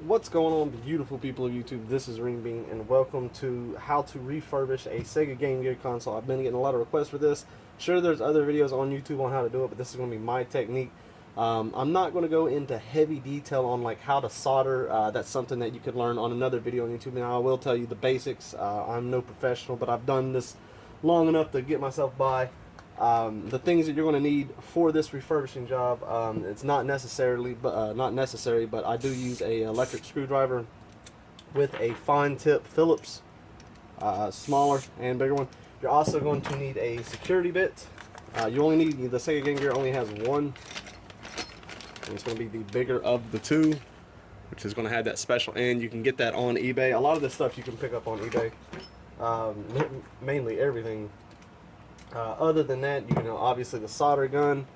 What's going on, beautiful people of YouTube? This is Renebean, and welcome to how to refurbish a Sega Game Gear console. I've been getting a lot of requests for this. Sure, there's other videos on YouTube on how to do it, but this is going to be my technique. I'm not going to go into heavy detail on like how to solder. That's something that you could learn on another video on YouTube. Now, I will tell you the basics. I'm no professional, but I've done this long enough to get myself by. The things that you're going to need for this refurbishing job, it's not necessary, but I do use a electric screwdriver with a fine tip Phillips, smaller and bigger one. You're also going to need a security bit. You only need, the Sega Game Gear only has one, and it's going to be the bigger of the two, which is going to have that special end. You can get that on eBay. A lot of this stuff you can pick up on eBay, mainly everything. Other than that, you know, obviously the solder gun.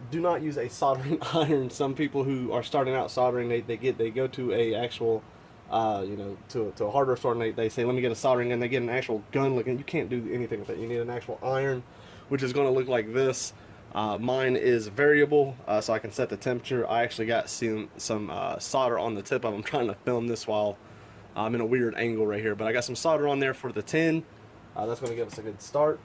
Do not use a soldering iron. Some people who are starting out soldering, they go to a actual, to a hardware store and they say, let me get a soldering gun. They get an actual gun looking. You can't do anything with it. You need an actual iron, which is going to look like this. Mine is variable, so I can set the temperature. I actually got some solder on the tip of them. I'm trying to film this while I'm in a weird angle right here, but I got some solder on there for the tin. That's going to give us a good start.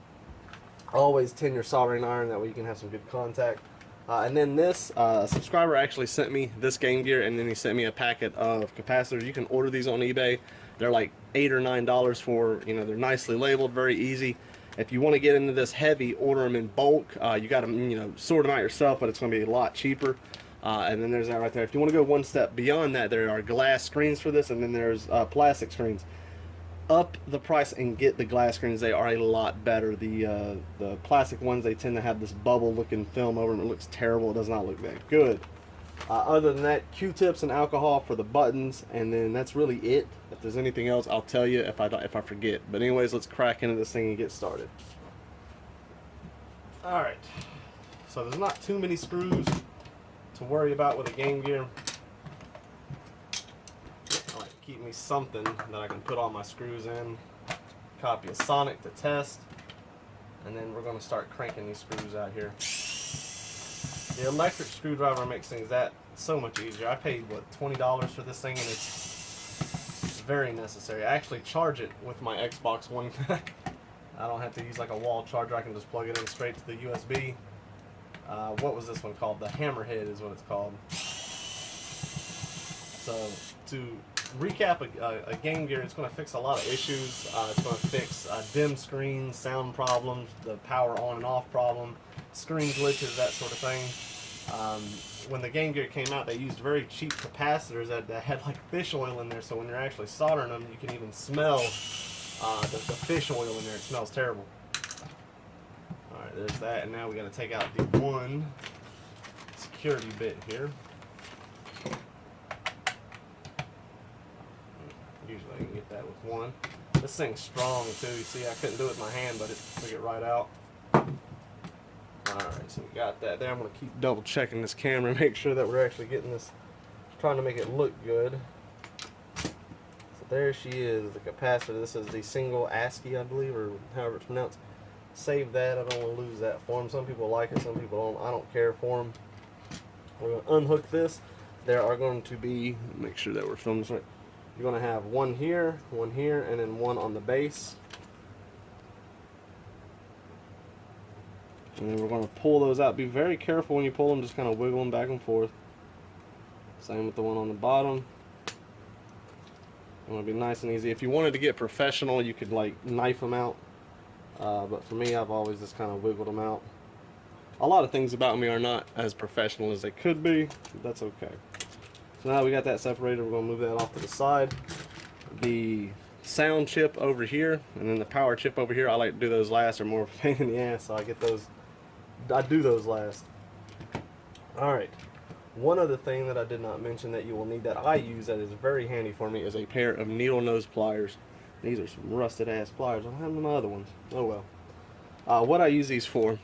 Always tin your soldering iron, that way you can have some good contact. And then this subscriber actually sent me this Game Gear, and then he sent me a packet of capacitors. You can order these on eBay. They're like $8 or $9 for, they're nicely labeled, very easy. If you want to get into this heavy, order them in bulk. You got to, sort them out yourself, but it's going to be a lot cheaper. And then there's that right there. If you want to go one step beyond that, there are glass screens for this, and then there's plastic screens. Up the price and get the glass screens. They are a lot better. The plastic ones, they tend to have this bubble looking film over them. It looks terrible. It does not look that good. Other than that, Q-tips and alcohol for the buttons, and then that's really it. If there's anything else, I'll tell you if I forget. But anyways, let's crack into this thing and get started. Alright, so there's not too many screws to worry about with a Game Gear. Keep me something that I can put all my screws in. Copy of Sonic to test, and then we're going to start cranking these screws out here. The electric screwdriver makes things that so much easier. I paid what, $20 for this thing, and it's very necessary. I actually charge it with my Xbox One. I don't have to use like a wall charger. I can just plug it in straight to the USB. What was this one called? The Hammerhead is what it's called. So to recap a Game Gear, it's going to fix a lot of issues. It's going to fix dim screens, sound problems, the power on and off problem, screen glitches, that sort of thing. When the Game Gear came out, they used very cheap capacitors that had like fish oil in there, so when you're actually soldering them, you can even smell the fish oil in there. It smells terrible. Alright, there's that, and now we got to take out the one security bit here. Usually I can get that with one. This thing's strong too. You see, I couldn't do it with my hand, but it took it right out. Alright, so we got that there. I'm going to keep double checking this camera, make sure that we're actually getting this, trying to make it look good. So there she is, the capacitor. This is the single ASCII, I believe, or however it's pronounced. Save that. I don't want to lose that for them. Some people like it, some people don't. I don't care for them. We're going to unhook this. There are going to be, make sure that we're filming this right. You're going to have one here, and then one on the base. And then we're going to pull those out. Be very careful when you pull them, just kind of wiggle them back and forth. Same with the one on the bottom. You want to be nice and easy. If you wanted to get professional, you could like knife them out. But for me, I've always just kind of wiggled them out. A lot of things about me are not as professional as they could be, but that's okay. So now we got that separated, we're going to move that off to the side. The sound chip over here, and then the power chip over here, I like to do those last. They're more of a pain in the ass, so I do those last. Alright, one other thing that I did not mention that you will need, that I use, that is very handy for me, is a pair of needle nose pliers. These are some rusted ass pliers. I don't have my other ones. Oh well. What I use these for,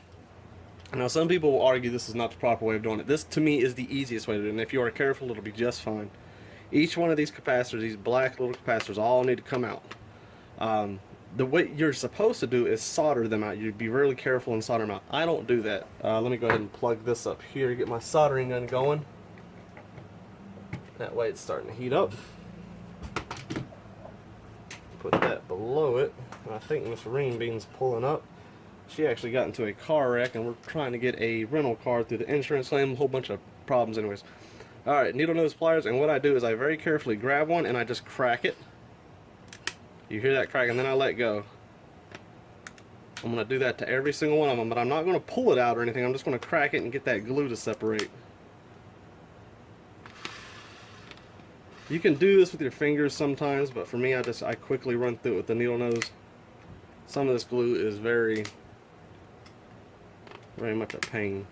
now, some people will argue this is not the proper way of doing it. This, to me, is the easiest way to do it, and if you are careful, it'll be just fine. Each one of these capacitors, these black little capacitors, all need to come out. The way you're supposed to do is solder them out. You'd be really careful and solder them out. I don't do that. Let me go ahead and plug this up here, get my soldering gun going. That way it's starting to heat up. Put that below it. And I think Miss Renebean's pulling up. She actually got into a car wreck, and we're trying to get a rental car through the insurance claim. A whole bunch of problems anyways. Alright, needle nose pliers, and what I do is I very carefully grab one and I just crack it. You hear that crack, and then I let go. I'm going to do that to every single one of them, but I'm not going to pull it out or anything. I'm just going to crack it and get that glue to separate. You can do this with your fingers sometimes, but for me, I quickly run through it with the needle nose. Some of this glue is very much a pain.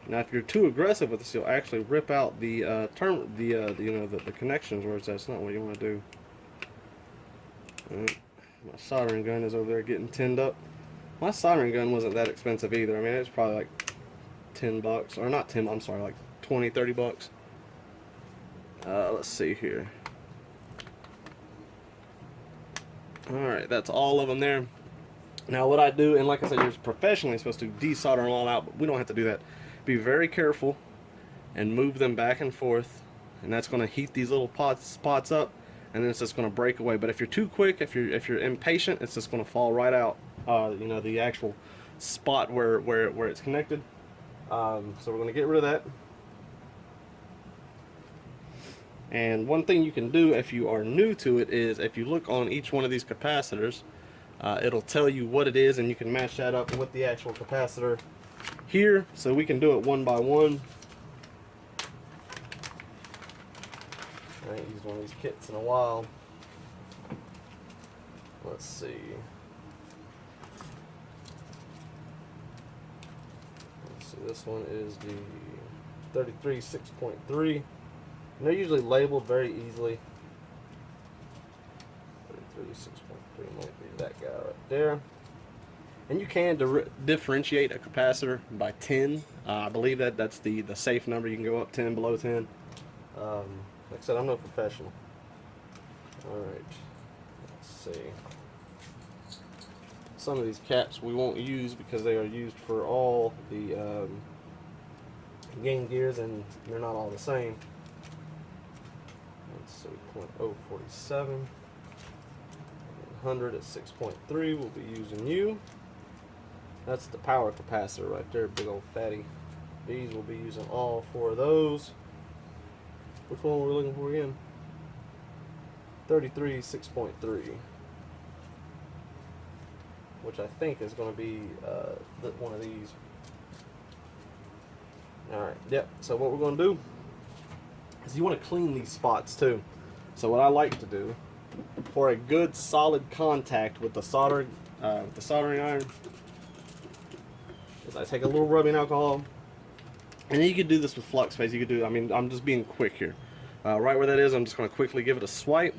Now, if you're too aggressive with this, you'll actually rip out the the connections where that's not what you want to do. Right. My soldering gun is over there getting tinned up. My soldering gun wasn't that expensive either. I mean, it's probably like $10, or not 10. I'm sorry, like 20, 30 bucks. Let's see here. Alright, that's all of them there. Now what I do, and like I said, you're professionally supposed to desolder them all out, but we don't have to do that. Be very careful and move them back and forth, and that's going to heat these little spots up, and then it's just going to break away. But if you're too quick, if you're impatient, it's just going to fall right out. You know, the actual spot where it's connected. So we're going to get rid of that. And one thing you can do if you are new to it is, if you look on each one of these capacitors, it'll tell you what it is, and you can match that up with the actual capacitor here, so we can do it one by one. I ain't used one of these kits in a while. Let's see. This one is the 33 6.3. And they're usually labeled very easily. 33 6.3 might be that guy right there. And you can differentiate a capacitor by 10. I believe that's the safe number. You can go up 10, below 10. Like I said, I'm no professional. Alright, let's see. Some of these caps we won't use because they are used for all the game gears, and they're not all the same. Let's see, 0.047. 100 at 6.3, we'll be using you. That's the power capacitor right there, big old fatty. These we'll be using all four of those. Which one were we looking for again? 33 6.3. Which I think is going to be one of these. Alright, yep, so what we're going to do is you want to clean these spots too. So what I like to do, for a good solid contact with the soldering iron, is I take a little rubbing alcohol, and then you could do this with flux phase. You could do, I mean, I'm just being quick here. Right where that is, I'm just going to quickly give it a swipe,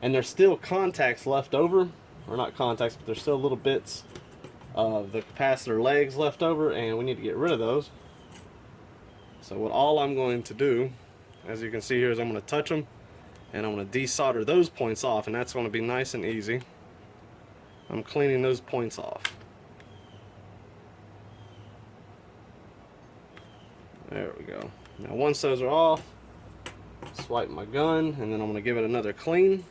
and there's still contacts left over, or not contacts, but there's still little bits of the capacitor legs left over, and we need to get rid of those. So what all I'm going to do, as you can see here, is I'm going to touch them, and I'm going to desolder those points off, and that's going to be nice and easy. I'm cleaning those points off. There we go. Now once those are off, swipe my gun, and then I'm going to give it another clean.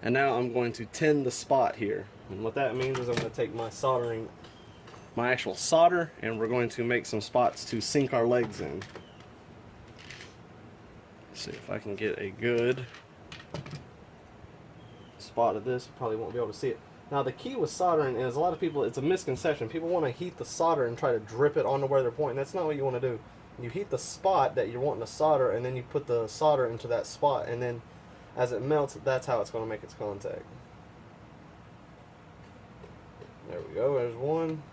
And now I'm going to tin the spot here. And what that means is I'm going to take my actual solder, and we're going to make some spots to sink our legs in. Let's see if I can get a good spot of this. You probably won't be able to see it. Now the key with soldering is, a lot of people, it's a misconception. People want to heat the solder and try to drip it onto where they're pointing. That's not what you want to do. You heat the spot that you're wanting to solder, and then you put the solder into that spot, and then as it melts, that's how it's going to make its contact. There we go, there's one.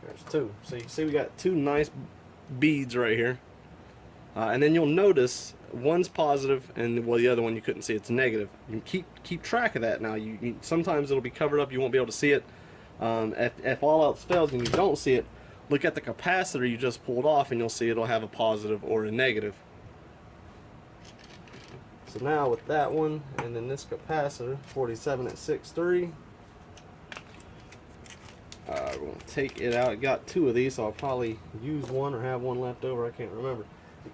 There's two. So you can see we got two nice beads right here. And then you'll notice one's positive, and well, the other one you couldn't see, it's negative. You can keep track of that. Now, sometimes it'll be covered up, you won't be able to see it. If all else fails and you don't see it, look at the capacitor you just pulled off, and you'll see it'll have a positive or a negative. So now with that one, and then this capacitor, 47 at 6.3, Alright, we're going to take it out. I got 2 of these, so I'll probably use one or have one left over. I can't remember.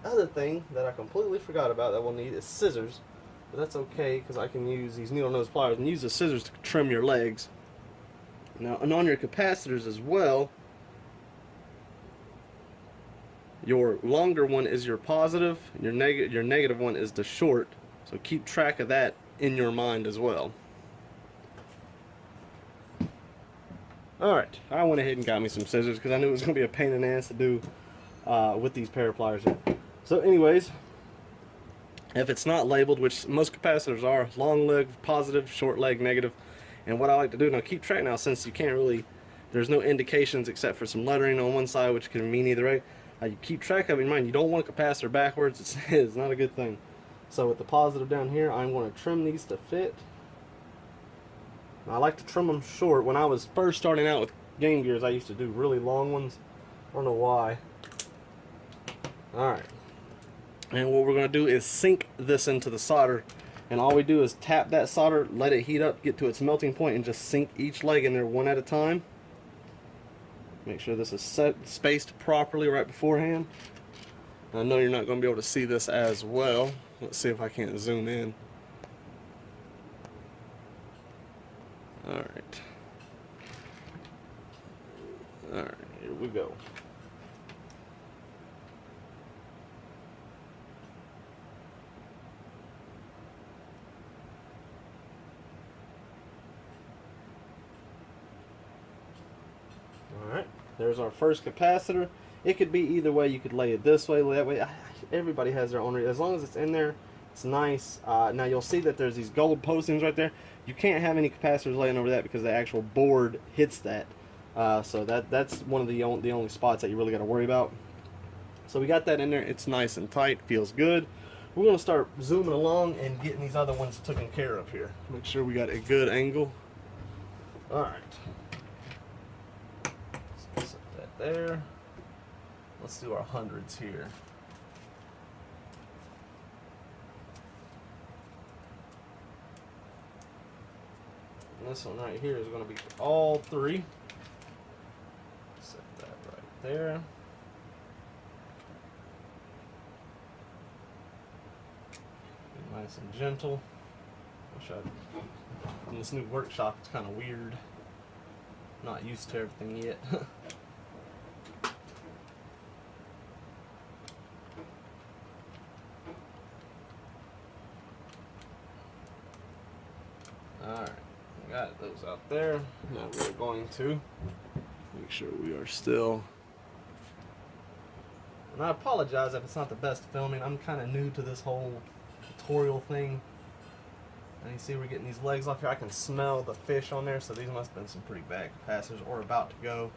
The other thing that I completely forgot about that we'll need is scissors. But that's okay, because I can use these needle nose pliers and use the scissors to trim your legs. Now, and on your capacitors as well, your longer one is your positive, and your negative one is the short. So keep track of that in your mind as well. Alright, I went ahead and got me some scissors because I knew it was going to be a pain in the ass to do with these pair of pliers here. So anyways, if it's not labeled, which most capacitors are, long leg positive, short leg negative. And what I like to do, now keep track now, since you can't really, there's no indications except for some lettering on one side, which can mean either way. You keep track of it in mind. You don't want a capacitor backwards. It's not a good thing. So with the positive down here, I'm going to trim these to fit. Now, I like to trim them short. When I was first starting out with Game Gears, I used to do really long ones. I don't know why. Alright. And what we're going to do is sink this into the solder. And all we do is tap that solder, let it heat up, get to its melting point, and just sink each leg in there one at a time. Make sure this is spaced properly right beforehand. I know you're not going to be able to see this as well. Let's see if I can't zoom in. Alright. Alright, here we go. Alright, there's our first capacitor. It could be either way. You could lay it this way, that way. Everybody has their own reason. As long as it's in there, it's nice. Now you'll see that there's these gold postings right there. You can't have any capacitors laying over that because the actual board hits that. So that's one of the only spots that you really got to worry about. So we got that in there. It's nice and tight. Feels good. We're going to start zooming along and getting these other ones taken care of here. Make sure we got a good angle. Alright. Set that there. Let's do our hundreds here. And this one right here is going to be for all 3. Set that right there. Be nice and gentle. In this new workshop, it's kind of weird. Not used to everything yet. Alright, got those out there. Now we're going to make sure we are still. And I apologize if it's not the best filming. I'm kind of new to this whole tutorial thing. And you see we're getting these legs off here. I can smell the fish on there, so these must have been some pretty bad capacitors or about to go.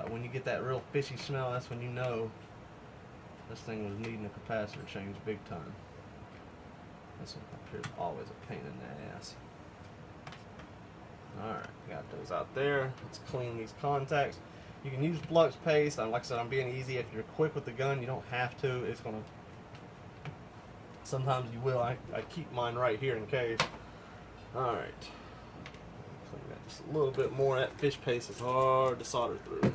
When you get that real fishy smell, that's when you know this thing was needing a capacitor change big time. This one up here is always a pain in the ass. Alright, got those out there. Let's clean these contacts. You can use flux paste. Like I said, I'm being easy. If you're quick with the gun, you don't have to. It's going to... Sometimes you will. I keep mine right here in case. Alright. Clean that just a little bit more. That fish paste is hard to solder through.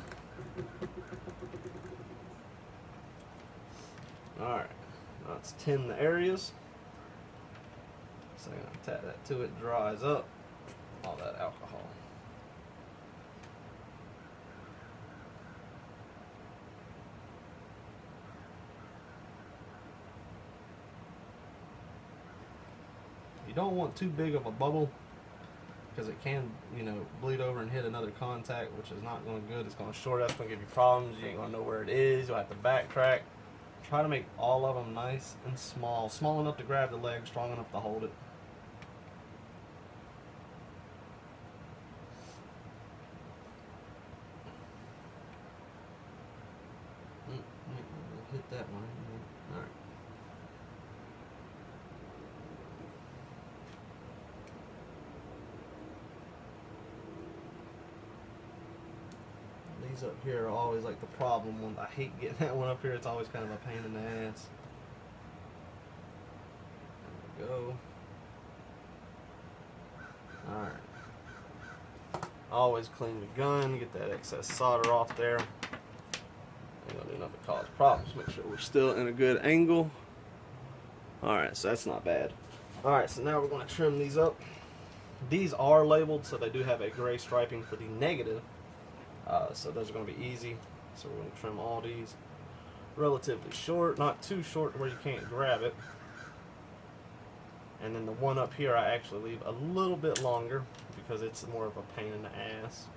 Alright. Now let's tin the areas. So I'm going to tap that till it dries up. All that alcohol. You don't want too big of a bubble because it can, bleed over and hit another contact, which is not going good. It's going to short up, it's going to give you problems. You ain't going to know where it is. You'll have to backtrack. Try to make all of them nice and small. Small enough to grab the leg, strong enough to hold it. Hit that one. Alright. These up here are always like the problem one. I hate getting that one up here. It's always kind of a pain in the ass. There we go. Alright. Always clean the gun, get that excess solder off there. Ain't gonna do nothing to cause problems. Make sure we're still in a good angle. Alright, so that's not bad. Alright, so now we're going to trim these up. These are labeled, so they do have a gray striping for the negative. So those are going to be easy. So we're going to trim all these relatively short, not too short where you can't grab it. And then the one up here I actually leave a little bit longer because it's more of a pain in the ass.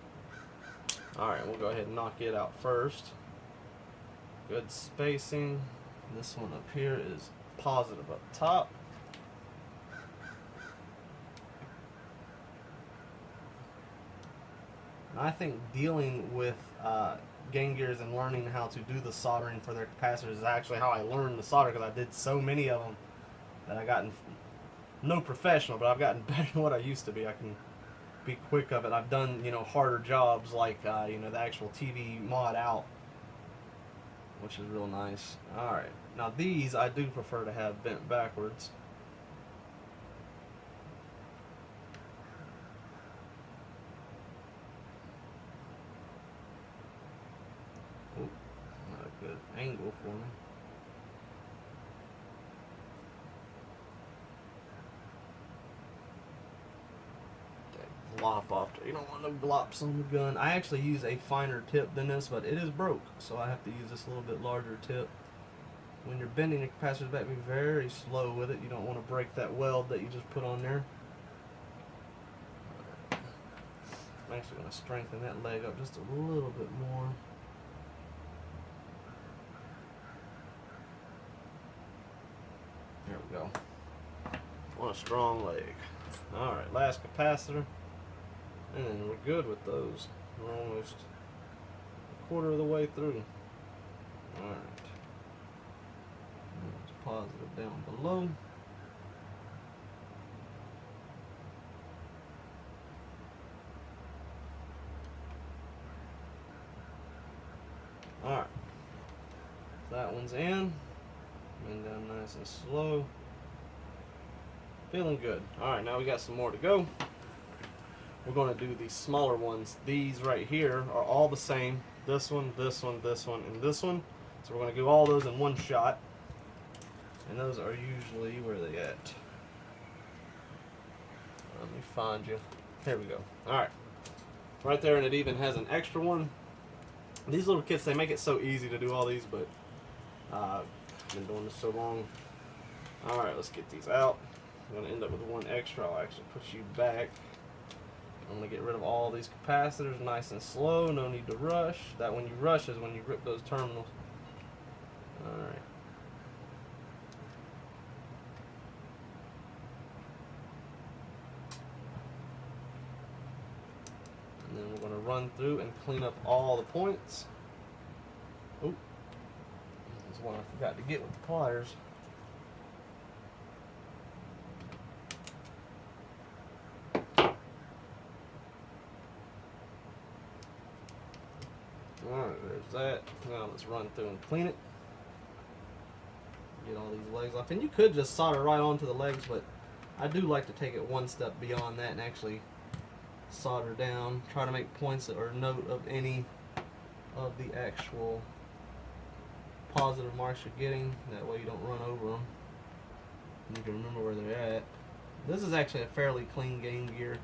Alright, we'll go ahead and knock it out first. Good spacing. This one up here is positive up top. I think dealing with Game Gears and learning how to do the soldering for their capacitors is actually how I learned the solder, because I did so many of them that I gotten, no professional, but I've gotten better than what I used to be. I can be quick of it. I've done, you know, harder jobs like, you know, the actual TV mod out, which is real nice. Alright, now these I do prefer to have bent backwards. Oop, not a good angle for me. That glop off there. You don't want no glops on the gun. I actually use a finer tip than this, but it is broke, so I have to use this a little bit larger tip. When you're bending the capacitors back, be very slow with it. You don't want to break that weld that you just put on there. I'm actually going to strengthen that leg up just a little bit more. There we go. Want a strong leg. Alright, last capacitor. And then we're good with those. We're almost a quarter of the way through. Alright. Positive down below. Alright. That one's in. Bend down nice and slow. Feeling good. Alright, now we got some more to go. We're going to do these smaller ones. These right here are all the same. This one, this one, this one, and this one. So we're going to do all those in one shot. And those are usually, where are they at? Let me find you. Here we go. Alright. Right there, and it even has an extra one. These little kits, they make it so easy to do all these, but I've been doing this so long. Alright, let's get these out. I'm going to end up with one extra. I'll actually push you back. I'm going to get rid of all these capacitors nice and slow. No need to rush. That when you rush is when you rip those terminals. Alright. And then we're going to run through and clean up all the points. Oh, this is one I forgot to get with the pliers. Alright, there's that. Now let's run through and clean it. Get all these legs off. And you could just solder right onto the legs, but I do like to take it one step beyond that and actually solder down. Try to make points that are note of any of the actual positive marks you're getting. That way you don't run over them. And you can remember where they're at. This is actually a fairly clean Game Gear.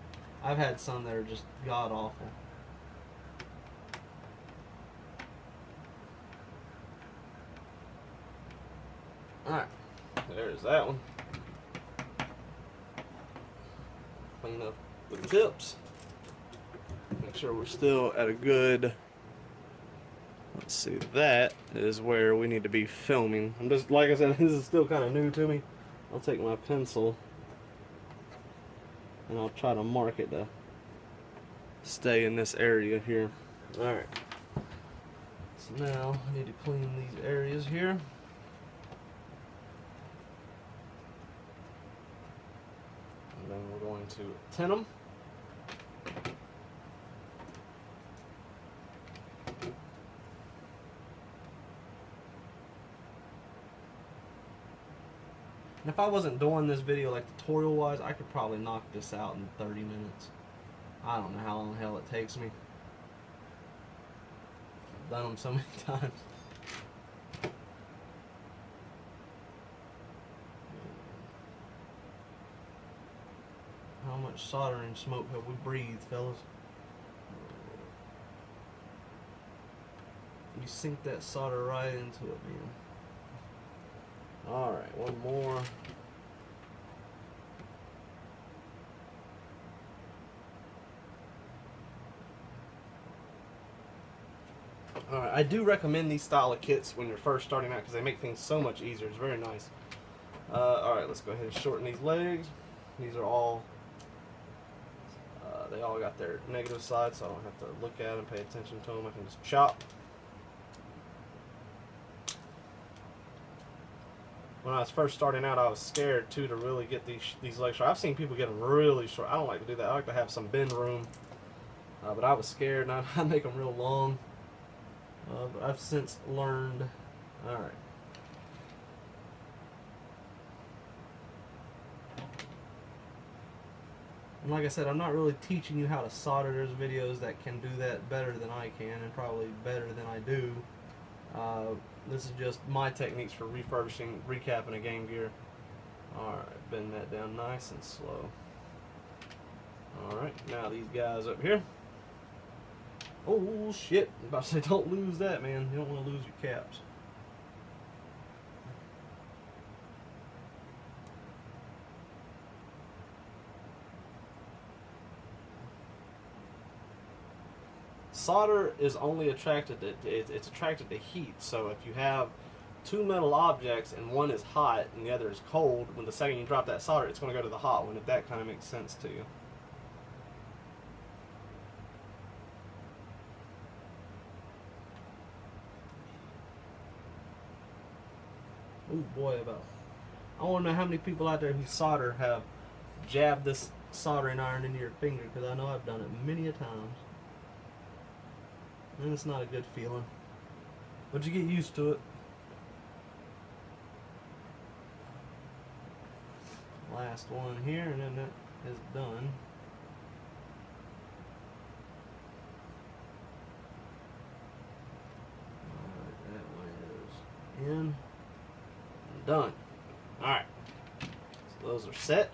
I've had some that are just god awful. Alright, there's that one. Clean up the tips. Make sure we're still at a good, let's see, that is where we need to be filming. I'm just, like I said, this is still kind of new to me. I'll take my pencil and I'll try to mark it to stay in this area here. Alright, so now I need to clean these areas here. And then we're going to tin them. And if I wasn't doing this video like tutorial wise, I could probably knock this out in 30 minutes. I don't know how long the hell it takes me. I've done them so many times. How much soldering smoke have we breathed, fellas? You sink that solder right into it, man. Alright, one more. Alright, I do recommend these style of kits when you're first starting out because they make things so much easier. It's very nice. Alright, let's go ahead and shorten these legs. These are all, they all got their negative side, so I don't have to look at them, pay attention to them. I can just chop. When I was first starting out, I was scared too to really get these legs short. I've seen people get them really short. I don't like to do that. I like to have some bend room, but I was scared, and I make them real long. But I've since learned. All right. And like I said, I'm not really teaching you how to solder. There's videos that can do that better than I can, and probably better than I do. This is just my techniques for refurbishing, recapping a Game Gear. Alright, bend that down nice and slow. Alright, now these guys up here. Oh shit, I'm about to say don't lose that, man. You don't want to lose your caps. Solder is only attracted to, it's attracted to heat. So if you have two metal objects and one is hot and the other is cold, when the second you drop that solder, it's going to go to the hot one, if that kind of makes sense to you. Oh boy, I want to know how many people out there who solder have jabbed this soldering iron into your finger, because I know I've done it many a times. And it's not a good feeling, but you get used to it. Last one here, and then that is done. Alright, that one is in and done. Alright, so those are set.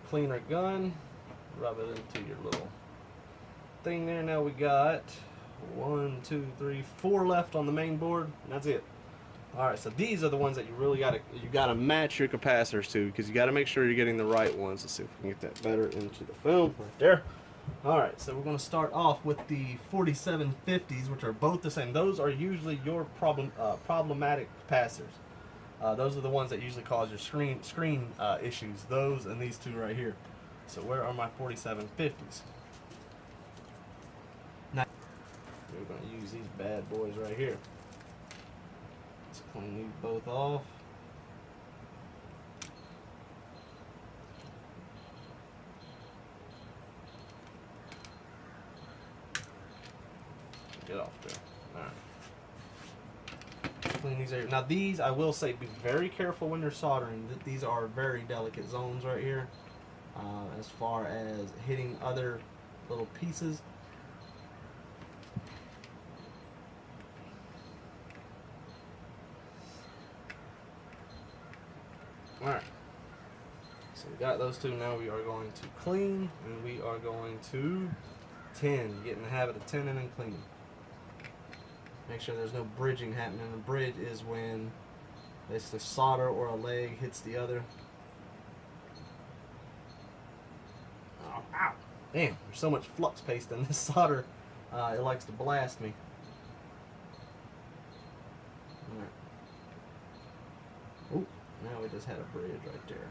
Clean our gun, rub it into your little thing there. Now we got 1, 2, 3, 4 left on the main board, and that's it. Alright, so these are the ones that you gotta match your capacitors to, because you gotta make sure you're getting the right ones. Let's see if we can get that better into the film right there. Alright, so we're going to start off with the 4750s, which are both the same. Those are usually your problematic capacitors. Those are the ones that usually cause your screen issues. Those and these two right here. So where are my 4750s? Now we're going to use these bad boys right here. Let's clean these both off. Get off there. Alright. Clean these out. Now these, I will say, be very careful when you're soldering. These are very delicate zones right here. As far as hitting other little pieces. Alright. So we got those two. Now we are going to clean, and we are going to tin. Get in the habit of tinning and cleaning. Make sure there's no bridging happening. A bridge is when basically solder or a leg hits the other. Oh, ow! Damn, there's so much flux paste in this solder. It likes to blast me. Alright. Oh, now we just had a bridge right there.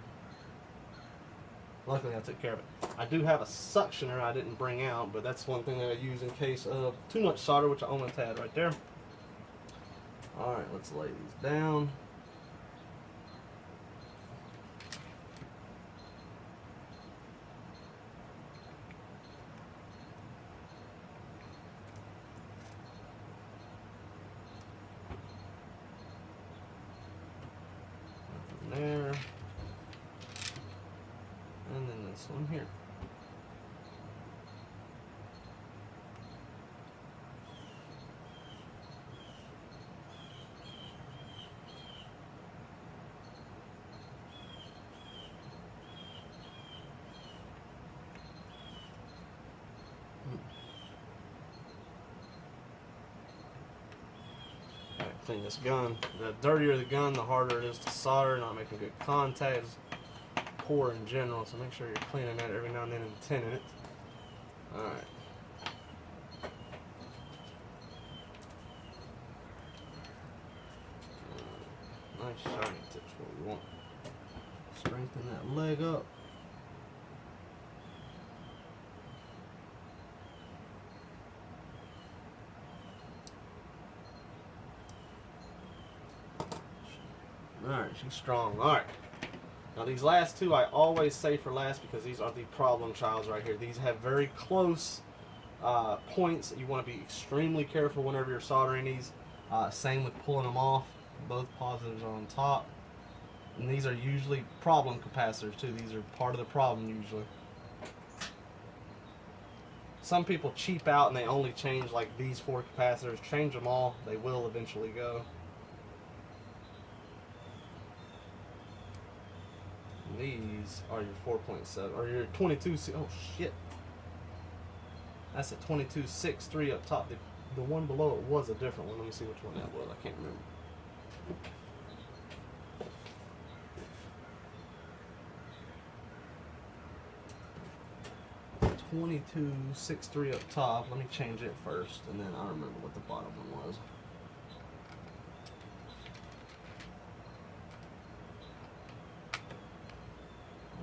Luckily I took care of it. I do have a suctioner I didn't bring out, but that's one thing that I use in case of too much solder, which I almost had right there. Alright, let's lay these down. From there. And then this one here. Clean this gun. The dirtier the gun, the harder it is to solder, not making good contact. It's poor in general, so make sure you're cleaning that every now and then and tinning it. Alright. Nice shiny tips what we want. Strengthen that leg up. Alright, she's strong. Alright. Now these last two I always say for last because these are the problem childs right here. These have very close points. You want to be extremely careful whenever you're soldering these. Same with pulling them off. Both positives are on top. And these are usually problem capacitors too. These are part of the problem usually. Some people cheap out and they only change like these 4 capacitors. Change them all. They will eventually go. These are your 4.7 or your 22. Oh shit! That's a 22.63 up top. The one below it was a different one. Let me see which one that was. I can't remember. 22.63 up top. Let me change it first, and then I'll remember what the bottom one was.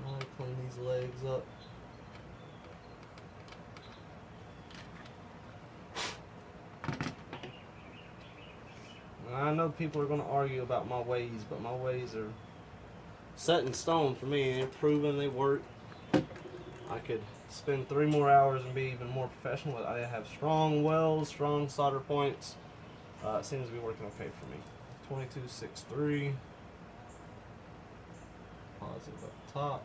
I'll clean these legs up. I know people are going to argue about my ways, but my ways are set in stone for me. They're proven, they work. I could spend 3 more hours and be even more professional. I have strong welds, strong solder points. It seems to be working okay for me. 22.63. Positive up top.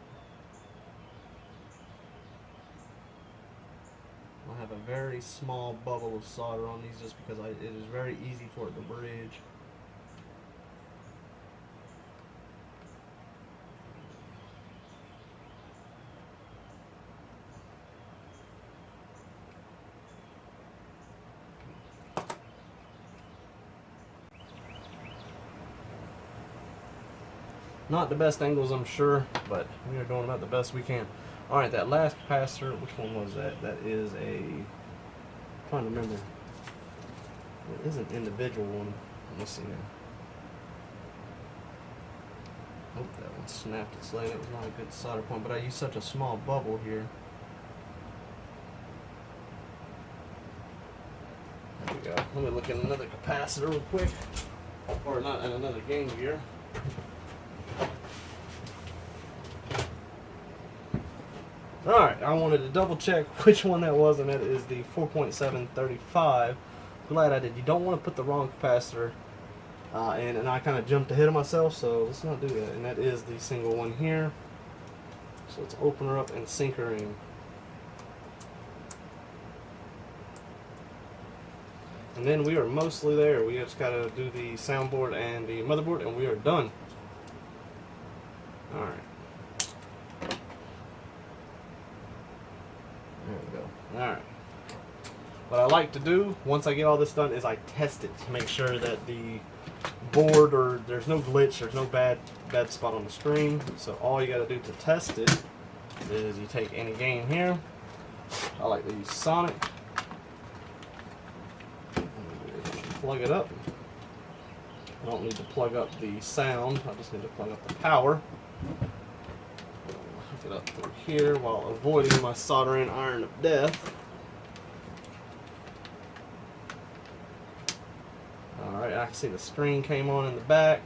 I have a very small bubble of solder on these just because it is very easy for it to bridge. Not the best angles, I'm sure, but we are doing about the best we can. Alright, that last capacitor, which one was that? That is I'm trying to remember. It is an individual one. Let me see now. Oh, that one snapped its leg. That was not a good solder point, but I used such a small bubble here. There we go. Let me look at another capacitor real quick. Or not, at another game gear. Alright, I wanted to double check which one that was, and that is the 4.735. Glad I did. You don't want to put the wrong capacitor, and I kind of jumped ahead of myself, so let's not do that. And that is the single one here. So let's open her up and sink her in. And then we are mostly there. We just got to do the soundboard and the motherboard, and we are done. Alright. There we go. Alright. What I like to do, once I get all this done, is I test it to make sure that the board, or there's no glitch, there's no bad spot on the screen. So all you got to do to test it is you take any game here. I like to use Sonic. Plug it up. I don't need to plug up the sound, I just need to plug up the power. Hook it up through here while avoiding my soldering iron of death. Alright, I can see the screen came on in the back.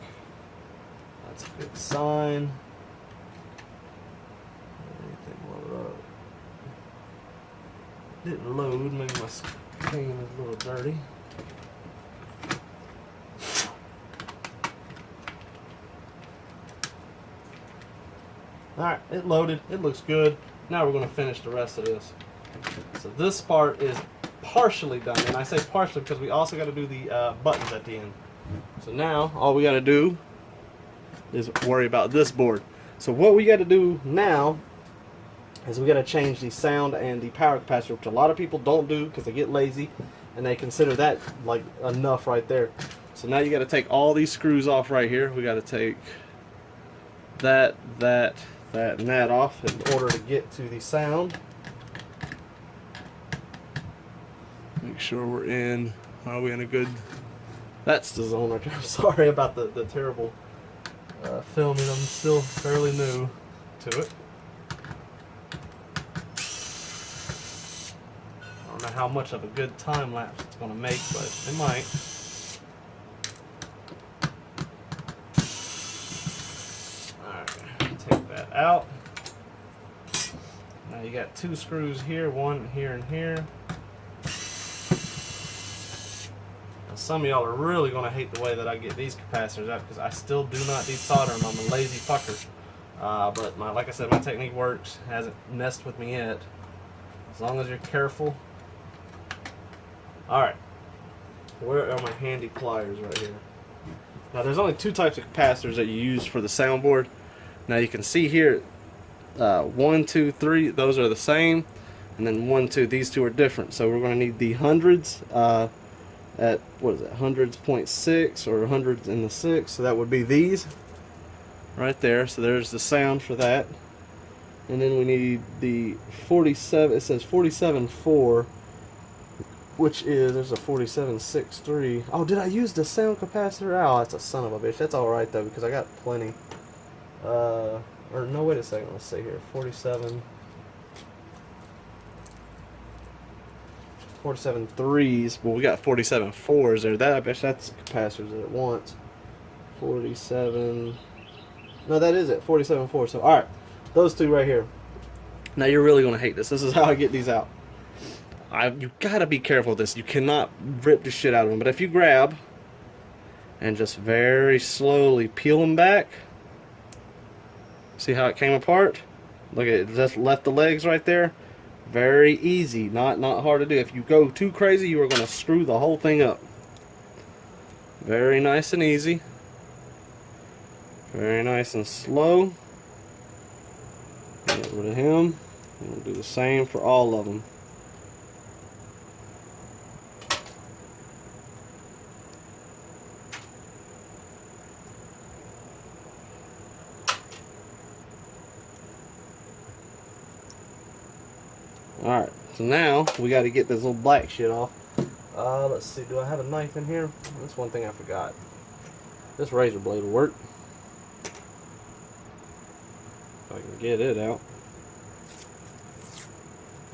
That's a good sign. Anything load up. Didn't load, maybe my screen is a little dirty. Alright, it loaded. It looks good. Now we're going to finish the rest of this. So this part is partially done. And I say partially because we also got to do the buttons at the end. So now, all we got to do is worry about this board. So what we got to do now is we got to change the sound and the power capacitor, which a lot of people don't do because they get lazy. and they consider that like enough right there. So now you got to take all these screws off right here. We got to take that, and that off in order to get to the sound. Make sure we're in. Are we in a good? That's the zone right there. I'm sorry about the terrible filming. I'm still fairly new to it. I don't know how much of a good time lapse it's going to make, but it might. Alright, take that out. Now you got two screws here, one here and here. Now some of y'all are really going to hate the way that I get these capacitors out because I still do not desolder them. I'm a lazy fucker. But like I said, my technique works. Hasn't messed with me yet. As long as you're careful. Alright. Where are my handy pliers right here? Now there's only two types of capacitors that you use for the soundboard. Now you can see here 1, 2, 3, those are the same, and then 1, 2, these two are different. So we're going to need the hundreds at, what is it, hundreds 0.6 or hundreds in the 6, so that would be these right there. So there's the sound for that. And then we need the 47, it says 47.4, which is, there's a 47.63. Oh, did I use the sound capacitor? Oh, that's a son of a bitch. That's alright though, because I got plenty. Or no, wait a second, let's see here. 47.3s, but we got 47.4s there. That, I bet that's capacitors that it wants. 47, no, that is it, 47.4. So, alright, those two right here. Now you're really going to hate this. This is how I get these out. You gotta be careful with this. You cannot rip the shit out of them. But if you grab and just very slowly peel them back, see how it came apart? Look at it, just left the legs right there. Very easy, not hard to do. If you go too crazy, you are going to screw the whole thing up. Very nice and easy. Very nice and slow. Get rid of him. And we'll do the same for all of them. Alright, so now we got to get this little black shit off. Let's see, do I have a knife in here? That's one thing I forgot. This razor blade will work. If I can get it out.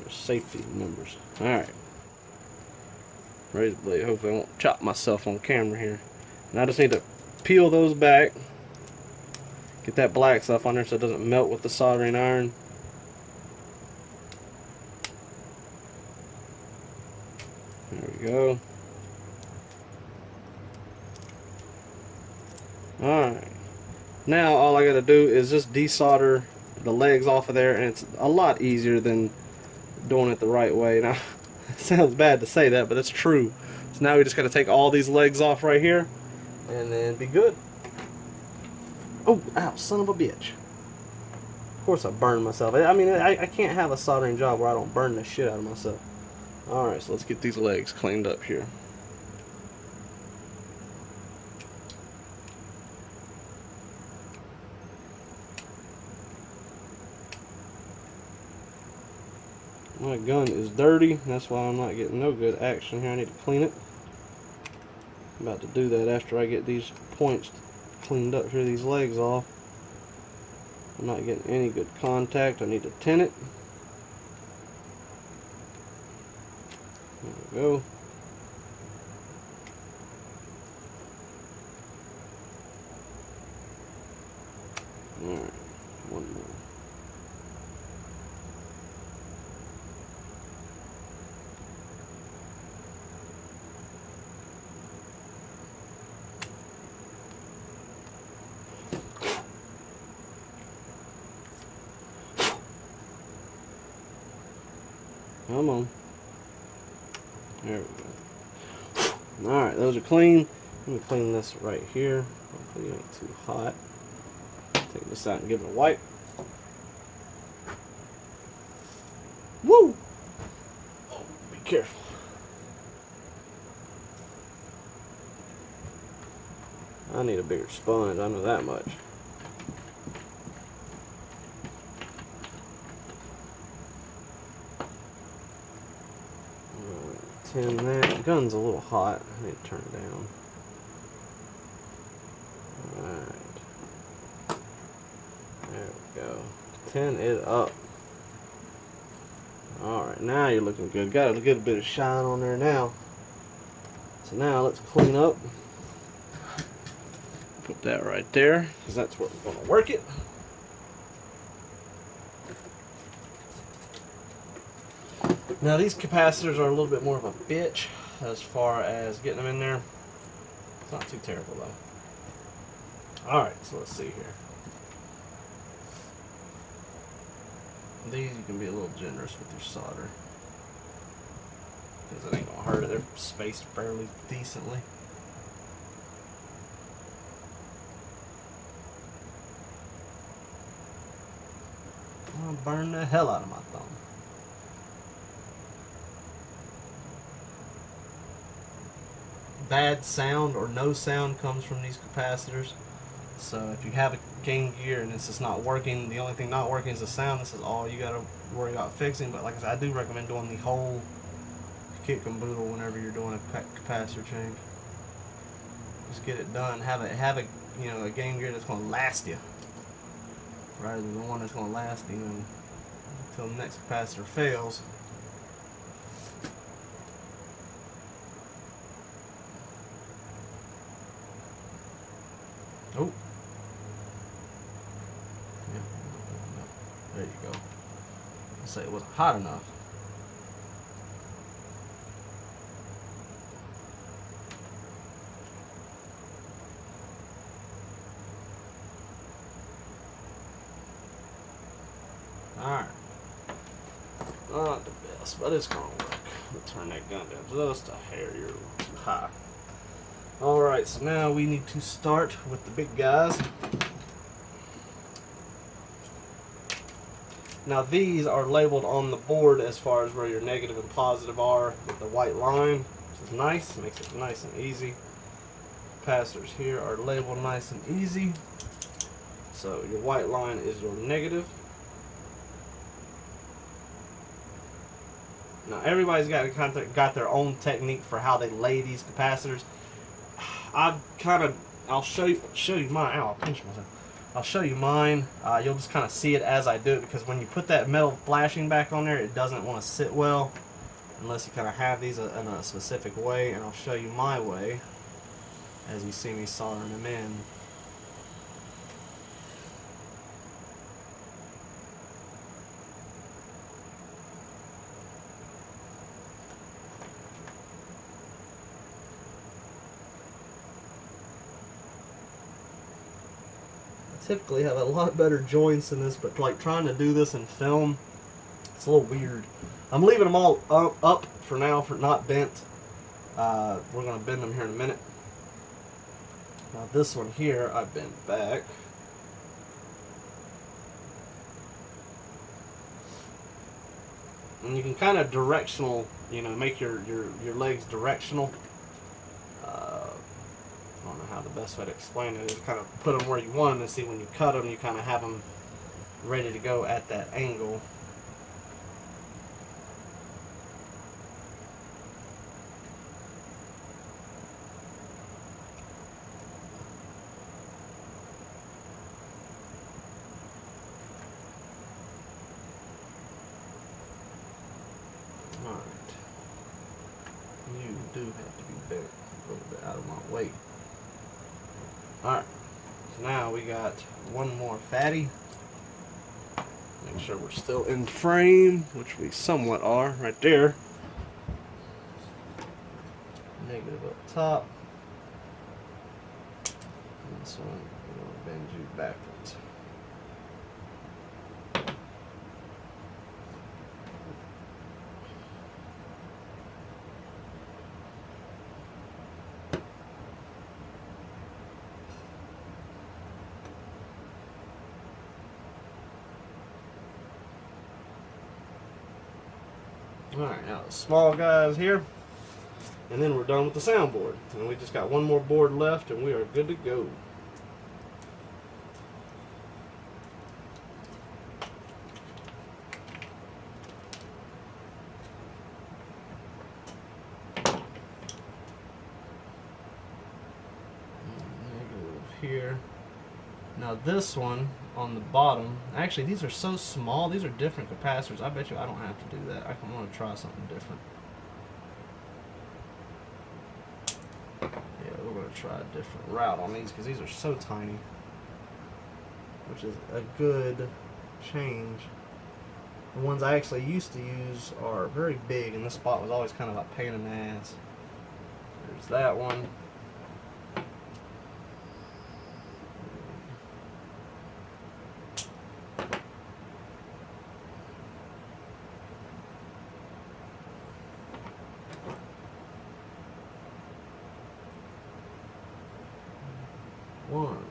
There's safety numbers. Alright. Razor blade, hopefully I won't chop myself on camera here. And I just need to peel those back. Get that black stuff on there so it doesn't melt with the soldering iron. There we go. Alright. Now all I gotta do is just desolder the legs off of there, and it's a lot easier than doing it the right way. Now, it sounds bad to say that, but it's true. So now we just gotta take all these legs off right here, and then be good. Oh, ow, son of a bitch. Of course I burned myself. I mean, I can't have a soldering job where I don't burn the shit out of myself. Alright, so let's get these legs cleaned up here. My gun is dirty, that's why I'm not getting no good action here. I need to clean it. I'm about to do that after I get these points cleaned up here, these legs off. I'm not getting any good contact. I need to tin it. There we go. Alright, one more. Come on. There we go. Alright, those are clean. Let me clean this right here. Hopefully it ain't too hot. Take this out and give it a wipe. Woo! Oh, be careful. I need a bigger sponge, I know that much. Tin that. Gun's a little hot. I need to turn it down. Alright. There we go. Tin it up. Alright, now you're looking good. Got a good bit of shine on there now. So now let's clean up. Put that right there, because that's where we're going to work it. Now these capacitors are a little bit more of a bitch as far as getting them in there. It's not too terrible though. Alright, so let's see here. These you can be a little generous with your solder, because it ain't going to hurt it. They're spaced fairly decently. I'll burn the hell out of my thumb. Bad sound or no sound comes from these capacitors. So if you have a Game Gear and it's just not working, the only thing not working is the sound, this is all you gotta worry about fixing. But like I said, I do recommend doing the whole kick and boodle whenever you're doing a capacitor change. Just get it done. Have a you know, a Game Gear that's gonna last you, rather than the one that's gonna last you until the next capacitor fails. Oh. Yeah. There you go. I'll say it wasn't hot enough. Alright. Not the best, but it's gonna work. Let's turn that gun down just a hair. You're a little too high. Alright, so now we need to start with the big guys. Now these are labeled on the board as far as where your negative and positive are with the white line, which is nice, makes it nice and easy. Capacitors here are labeled nice and easy. So your white line is your negative. Now everybody's got their own technique for how they lay these capacitors. I'll show you mine. Ow, I pinched myself. I'll show you mine. You'll just kind of see it as I do it, because when you put that metal flashing back on there, it doesn't want to sit well unless you kind of have these in a specific way. And I'll show you my way as you see me soldering them in. Typically have a lot better joints than this, but like trying to do this in film, it's a little weird. I'm leaving them all up for now, for not bent. We're going to bend them here in a minute. Now this one here, I bent back. And you can kind of directional, you know, make your legs directional. I don't know how the best way to explain it is. Kind of put them where you want them, and see when you cut them, you kind of have them ready to go at that angle. Alright. You do have to be bent a little bit out of my way. Alright, so now we got one more fatty. Make sure we're still in frame, which we somewhat are, right there. Negative up top. And this one, we're going to bend you backwards. Alright, now the small guys here, And then we're done with the soundboard. And we just got one more board left and we are good to go. Here. Now this one on the bottom, actually these are so small, these are different capacitors. I bet you I don't have to do that. I want to try something different. Yeah, we're going to try a different route on these because these are so tiny, which is a good change. The ones I actually used to use are very big, and this spot was always kind of a pain in the ass. There's that one. One.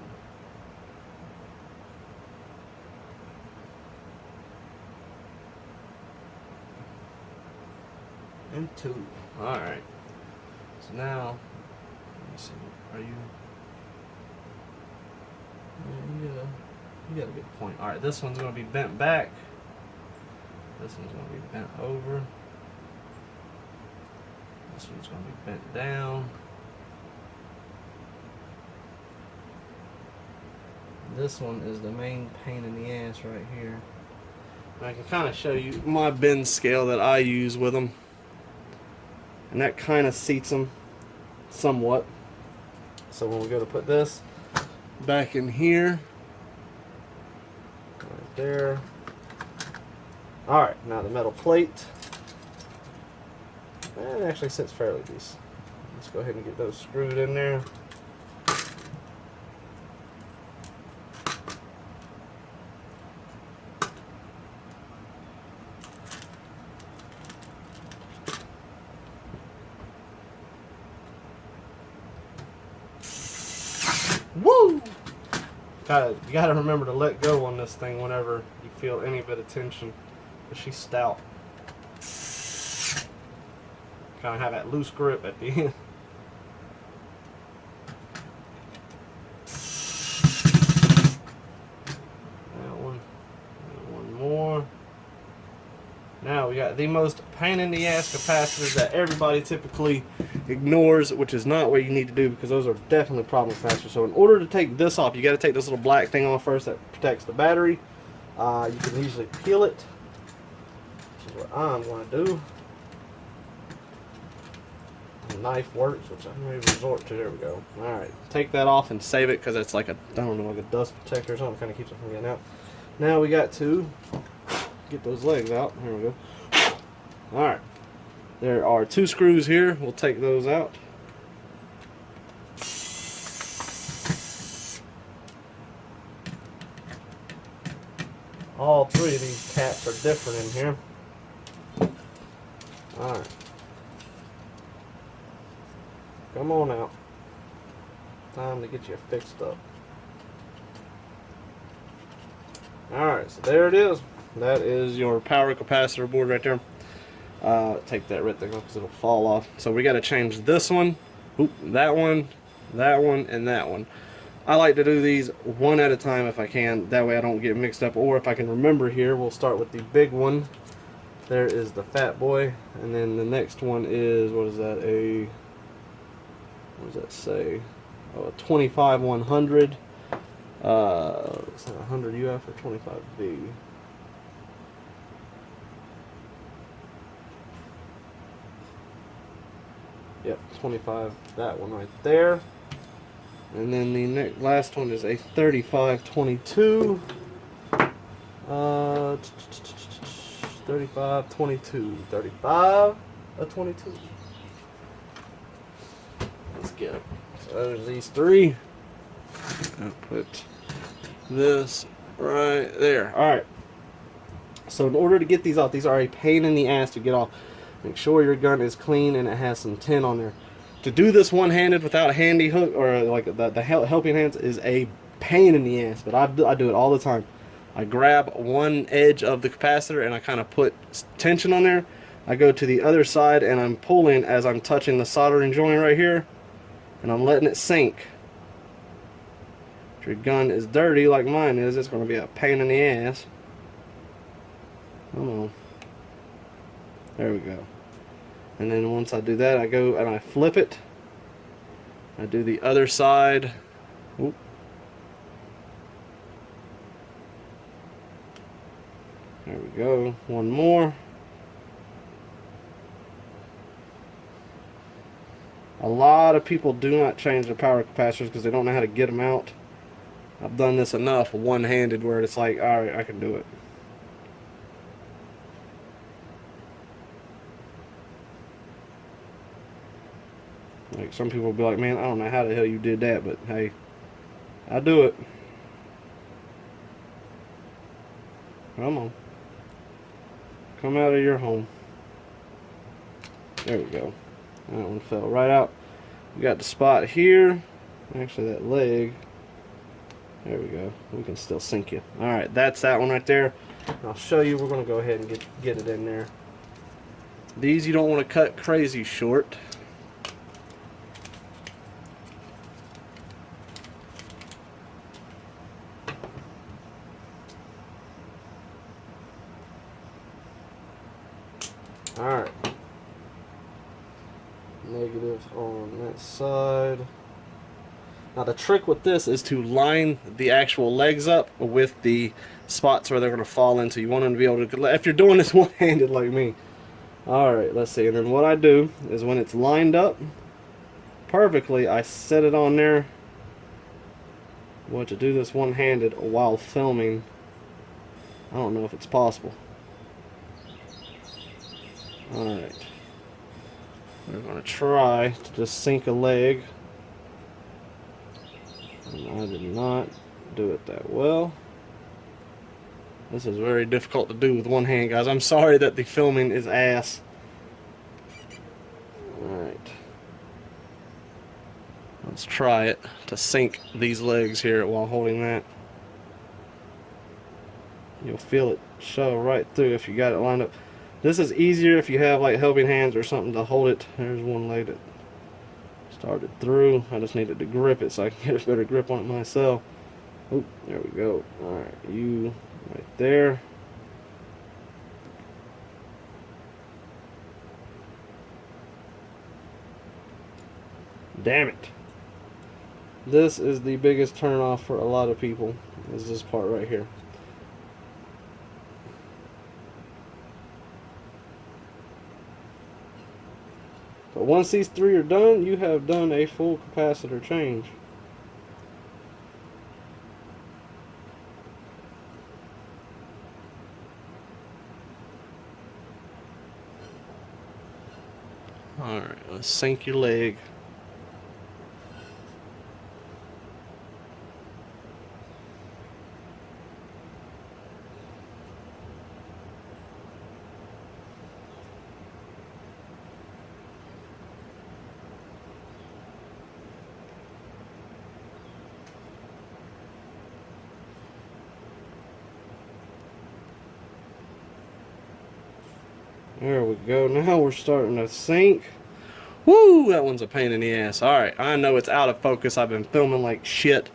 And two. Alright. So now, let me see. Are you? Yeah, you got a good point. Alright, this one's going to be bent back. This one's going to be bent over. This one's going to be bent down. This one is the main pain in the ass right here. And I can kind of show you my bend scale that I use with them. And that kind of seats them somewhat. So when we go to put this back in here, right there. Alright, now the metal plate. It actually sits fairly decent. Let's go ahead and get those screwed in there. Woo! You gotta remember to let go on this thing whenever you feel any bit of tension, because she's stout. Kind of have that loose grip at the end. One more. Now we got the most pain in the ass capacitors that everybody typically ignores, which is not what you need to do because those are definitely problem capacitors. So in order to take this off, you got to take this little black thing off first that protects the battery. You can usually peel it, which is what I'm going to do. The knife works, which I may resort to. There we go. Alright, take that off and save it because it's like a, I don't know, like a dust protector or something, kind of keeps it from getting out. Now we got to get those legs out. Here we go. Alright. There are two screws here. We'll take those out. All three of these caps are different in here. Alright. Come on out. Time to get you fixed up. Alright, so there it is. That is your power capacitor board right there. Take that red thing off because it'll fall off. So we got to change this one, that one, and that one. I like to do these one at a time if I can. That way I don't get mixed up. Or if I can remember here, we'll start with the big one. There is the fat boy. And then the next one is, what is that, what does that say? Oh, a 25-100. Is that 100 UF or 25V? Yep, 25, that one right there. And then the last one is a 35-22. 35-22. 35-22. Let's get it. So there's these three. I'll put this right there. Alright. So in order to get these off, these are a pain in the ass to get off. Make sure your gun is clean and it has some tin on there. To do this one-handed without a handy hook or like the helping hands is a pain in the ass, but I do it all the time. I grab one edge of the capacitor and I kind of put tension on there. I go to the other side and I'm pulling as I'm touching the soldering joint right here, and I'm letting it sink. If your gun is dirty like mine is, it's going to be a pain in the ass. Come on. There we go. And then once I do that, I go and I flip it. I do the other side. Oop. There we go. One more. A lot of people do not change their power capacitors because they don't know how to get them out. I've done this enough one-handed where it's like, alright, I can do it. Like, some people will be like, man, I don't know how the hell you did that, but hey, I do it. Come on. Come out of your home. There we go. That one fell right out. We got the spot here. Actually, that leg. There we go. We can still sink you. Alright, that's that one right there. I'll show you. We're going to go ahead and get it in there. These you don't want to cut crazy short. Alright. Negatives on that side. Now the trick with this is to line the actual legs up with the spots where they're going to fall into. You want them to be able to, if you're doing this one-handed like me. Alright, let's see. And then what I do is when it's lined up perfectly, I set it on there. Well, to do this one-handed while filming, I don't know if it's possible. Alright. We're going to try to just sink a leg. And I did not do it that well. This is very difficult to do with one hand, guys. I'm sorry that the filming is ass. Alright. Let's try it to sink these legs here while holding that. You'll feel it show right through if you got it lined up. This is easier if you have like helping hands or something to hold it. There's one leg that started through. I just needed to grip it so I can get a better grip on it myself. Oop, there we go. Alright, you right there. Damn it. This is the biggest turnoff for a lot of people, is this part right here. But once these three are done, you have done a full capacitor change. Alright, let's sink your leg. There we go. Now we're starting to sink. Woo! That one's a pain in the ass. Alright, I know it's out of focus. I've been filming like shit.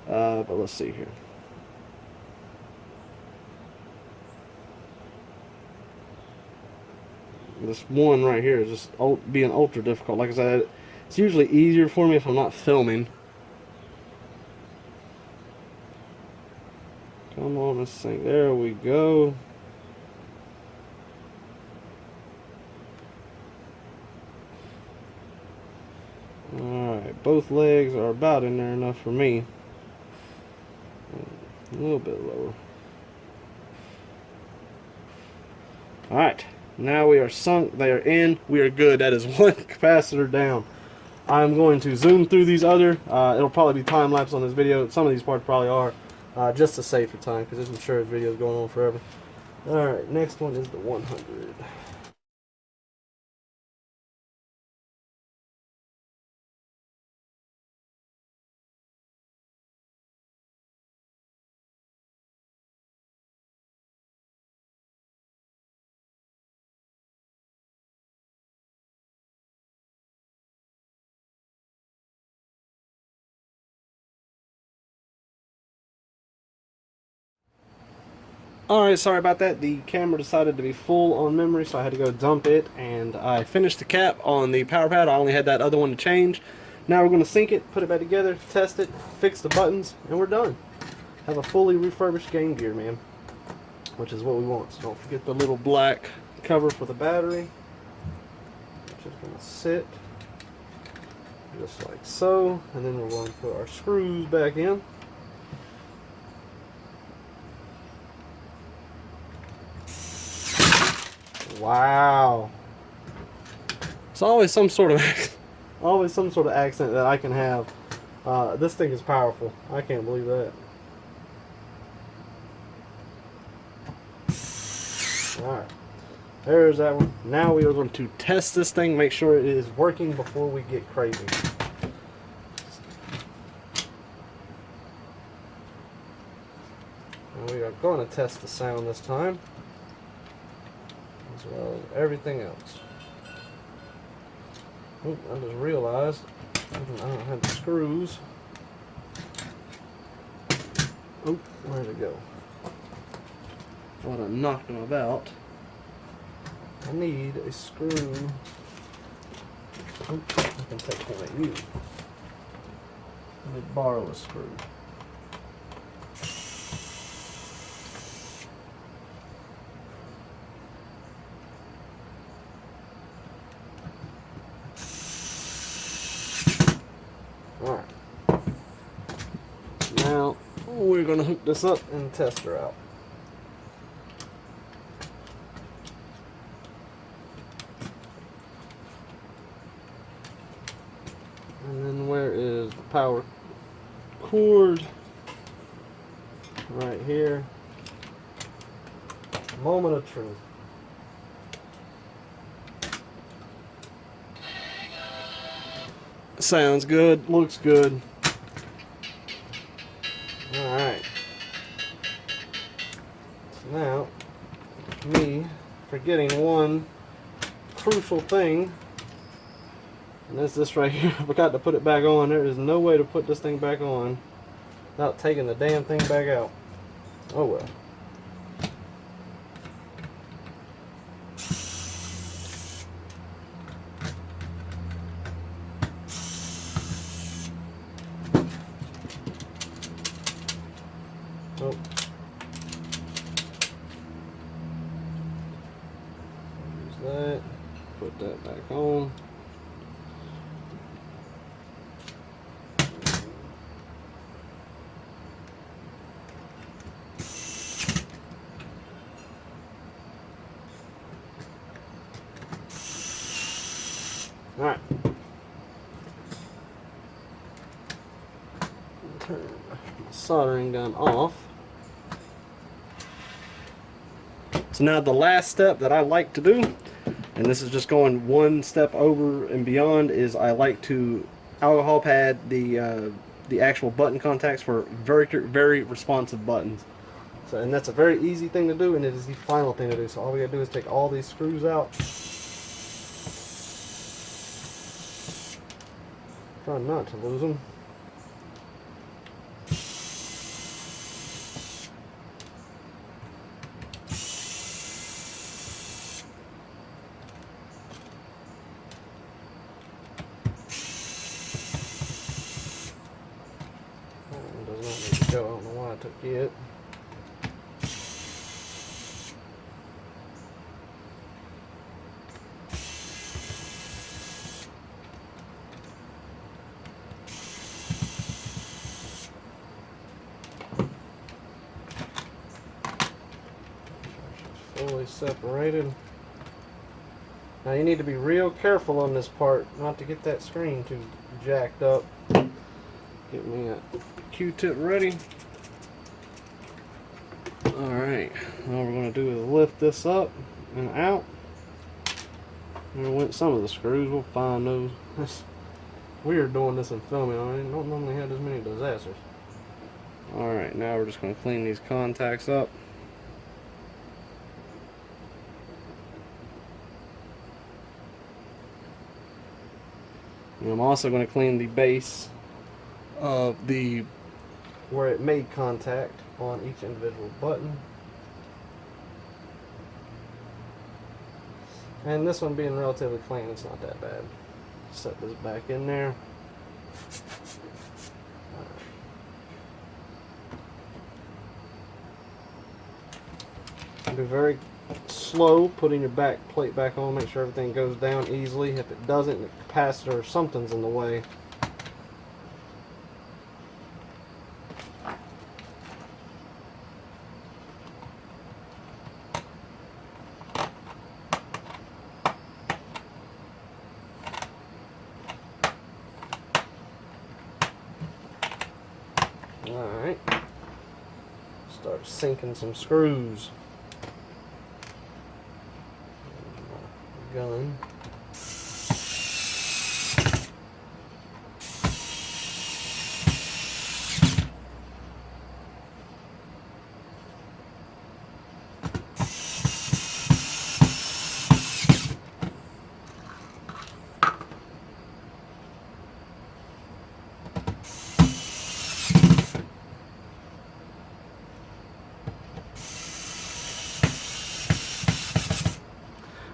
But let's see here. This one right here is just being ultra difficult. Like I said, it's usually easier for me if I'm not filming. Come on, let's sink. There we go. Alright, both legs are about in there enough for me. A little bit lower. Alright, now we are sunk, they are in, we are good. That is one capacitor down. I'm going to zoom through these other, it'll probably be time lapse on this video. Some of these parts probably are, just to save for time, because I'm sure this video is going on forever. Alright, next one is the 100. Alright, sorry about that. The camera decided to be full on memory, so I had to go dump it, and I finished the cap on the power pad. I only had that other one to change. Now we're going to sync it, put it back together, test it, fix the buttons, and we're done. Have a fully refurbished Game Gear, man, which is what we want. So don't forget the little black cover for the battery, which is going to sit just like so, and then we're going to put our screws back in. Wow. It's always some sort of accent that I can have. This thing is powerful. I can't believe that. Alright. There's that one. Now we are going to test this thing, make sure it is working before we get crazy. And we are going to test the sound this time, as well as everything else. Oop, I just realized I don't have the screws. Oop, where'd it go? Thought I knocked them about. I need a screw. Oop, I can take one of you. Let me borrow a screw. Alright. Now we're going to hook this up and test her out. And then where is the power cord? Right here. Moment of truth. Sounds good, looks good. Alright. So now, me forgetting one crucial thing, and that's this right here. I forgot to put it back on. There is no way to put this thing back on without taking the damn thing back out. Oh well. Oh. Use that. Put that back on. Alright. Turn the soldering gun off. So now the last step that I like to do, and this is just going one step over and beyond, is I like to alcohol pad the actual button contacts for very responsive buttons. So, and that's a very easy thing to do, and it is the final thing to do. So all we gotta do is take all these screws out. Try not to lose them. That one does not need to go. I don't know why I took it. Fully separated. Now you need to be real careful on this part not to get that screen too jacked up. Get me a Q-tip ready. Alright, all we're going to do is lift this up and out. There went some of the screws, we'll find those. That's weird doing this and filming. I don't normally have this many disasters. Alright, now we're just going to clean these contacts up. And I'm also going to clean the base of where it made contact on each individual button. And this one being relatively clean, it's not that bad. Set this back in there. Be very slow putting your back plate back on. Make sure everything goes down easily. If it doesn't, the capacitor or something's in the way. Alright, start sinking some screws. Gun.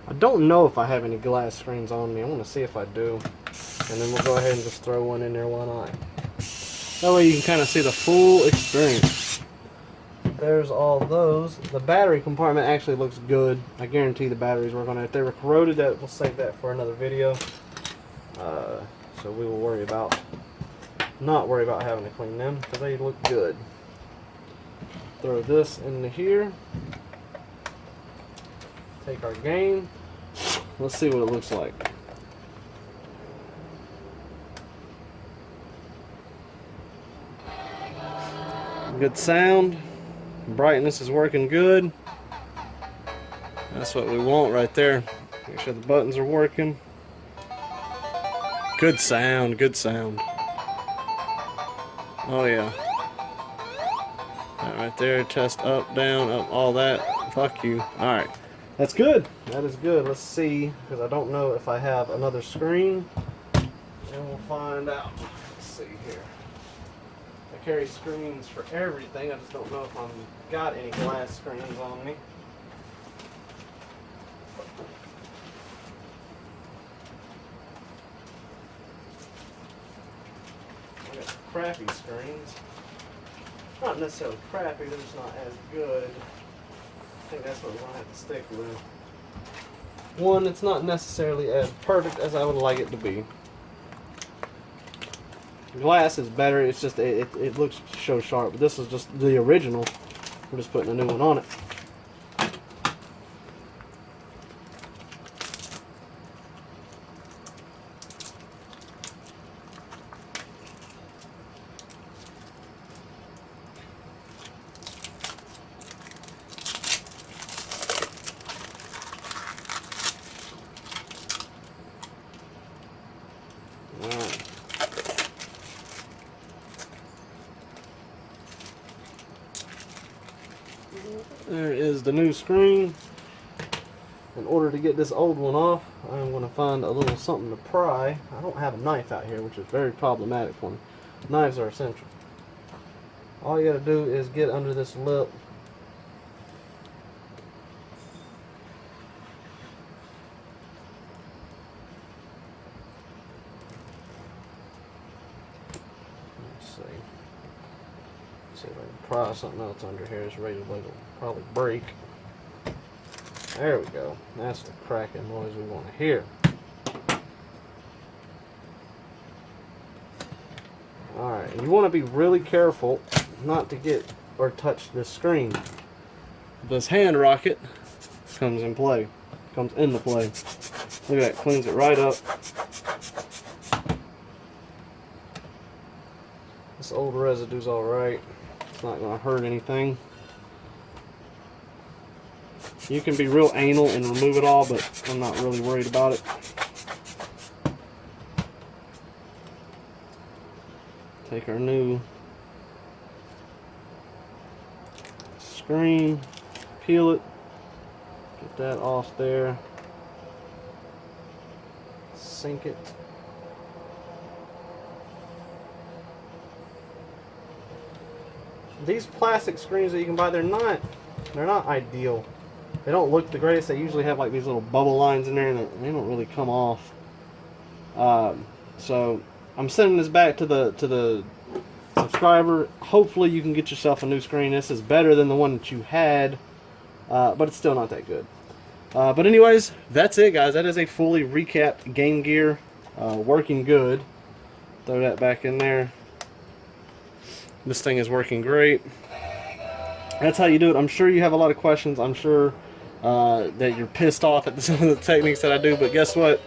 I don't know if I have any glass screens on me. I want to see if I do. And then we'll go ahead and just throw one in there, why not? That way you can kind of see the full experience. There's all those. The battery compartment actually looks good. I guarantee the batteries work on it. If they were corroded, we'll save that for another video. So we will not worry about having to clean them because they look good. Throw this into here. Take our game. Let's see what it looks like. Good sound. Brightness is working good. That's what we want right there. Make sure the buttons are working. Good sound, good sound. Oh yeah. That right there, test up, down, up, all that. Fuck you. Alright. That's good. That is good. Let's see, because I don't know if I have another screen. And we'll find out. Let's see here. I carry screens for everything. I just don't know if I've got any glass screens on me. I got crappy screens. Not necessarily crappy, they're just not as good. I think that's what we're going to have to stick with. One, it's not necessarily as perfect as I would like it to be. Glass is better, it's just, it looks so sharp. But this is just the original. We're just putting a new one on it. There is the new screen. In order to get this old one off, I'm going to find a little something to pry. I don't have a knife out here, which is very problematic for me. Knives are essential. All you got to do is get under this lip. Let's see. See if I can pry something else under here. It's ready to probably break. There we go. That's the cracking noise we want to hear. Alright, and you want to be really careful not to get or touch this screen. This hand rocket comes into play. Look at that, cleans it right up. This old residue's alright. It's not going to hurt anything. You can be real anal and remove it all, but I'm not really worried about it. Take our new screen, peel it, get that off there, sink it. These plastic screens that you can buy, they're not ideal. They don't look the greatest. They usually have like these little bubble lines in there, and they don't really come off. So I'm sending this back to the subscriber. Hopefully you can get yourself a new screen. This is better than the one that you had, but it's still not that good. But anyways, that's it, guys. That is a fully recapped Game Gear, working good. Throw that back in there. This thing is working great. That's how you do it. I'm sure you have a lot of questions. I'm sure that you're pissed off at some of the techniques that I do, but guess what?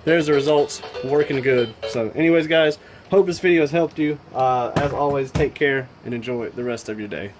There's the results, working good. So anyways, guys, hope this video has helped you. As always, take care and enjoy the rest of your day.